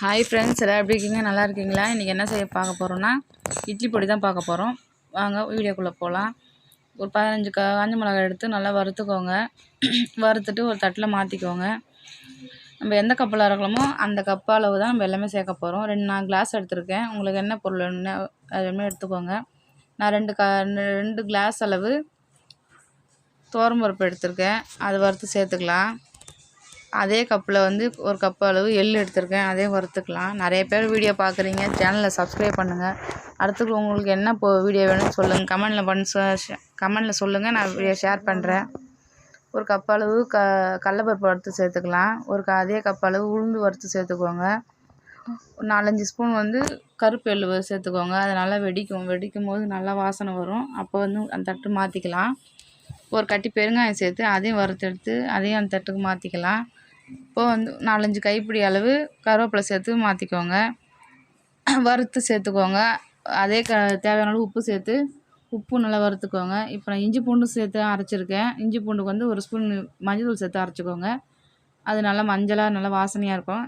Hi friends, எல்லாம் எப்படி இருக்கீங்க? நல்லா இருக்கீங்களா? இன்றைக்கி என்ன செய்ய பார்க்க போகிறோன்னா இட்லி பொடி தான் பார்க்க போகிறோம். வாங்க வீடியோக்குள்ளே போகலாம். ஒரு 15 காஞ்ச மிளகாய் எடுத்து நல்லா வறுத்துக்கோங்க. வறுத்துட்டு ஒரு தட்டில் மாற்றிக்கோங்க. நம்ம எந்த கப்பில் இறக்கலாமோ அந்த கப் அளவு தான் நம்ம எல்லாமே சேர்க்க போகிறோம். 4 கிளாஸ் எடுத்திருக்கேன். உங்களுக்கு என்ன பொருள் வேணும்னா அதுமாதிரி எடுத்துக்கோங்க. நான் 2 கிளாஸ் அளவு துவரம்பருப்பு எடுத்திருக்கேன். அது வறுத்து சேர்த்துக்கலாம். அதே கப்பில் ஒரு கப் அளவு எள் எடுத்திருக்கேன். அதையும் வறுத்துக்கலாம். நிறைய பேர் வீடியோ பார்க்குறீங்க, சேனலை சப்ஸ்கிரைப் பண்ணுங்கள். அடுத்து உங்களுக்கு என்ன வீடியோ வேணும்னு சொல்லுங்கள், கமெண்டில் சொல்லுங்கள். நான் வீடியோ ஷேர் பண்ணுறேன். ஒரு கப் அளவு கடலைப்பருப்பு வறுத்து சேர்த்துக்கலாம். அதே கப் அளவு உளுந்து வறுத்து சேர்த்துக்கோங்க. ஒரு 4-5 ஸ்பூன் கருப்பு எள் சேர்த்துக்கோங்க. அது நல்லா வெடிக்கும் போது நல்லா வாசனை வரும். அப்போ அந்த தட்டு மாற்றிக்கலாம். ஒரு கட்டி பெருங்காயம் சேர்த்து அதையும் வறுத்தெடுத்து அதையும் அந்த தட்டுக்கு மாற்றிக்கலாம். இப்போது 4-5 கைப்பிடி அளவு கருவேப்பிலை சேர்த்து மாற்றிக்கோங்க. வறுத்து சேர்த்துக்கோங்க. அதே தேவையான அளவு உப்பு சேர்த்து நல்லா வறுத்துக்கோங்க. இப்போ நான் இஞ்சி பூண்டு சேர்த்து அரைச்சிருக்கேன். இஞ்சி பூண்டுக்கு 1 ஸ்பூன் மஞ்சள் தூள் சேர்த்து அரைச்சிக்கோங்க. அது நல்லா மஞ்சளாக நல்லா வாசனையாக இருக்கும்.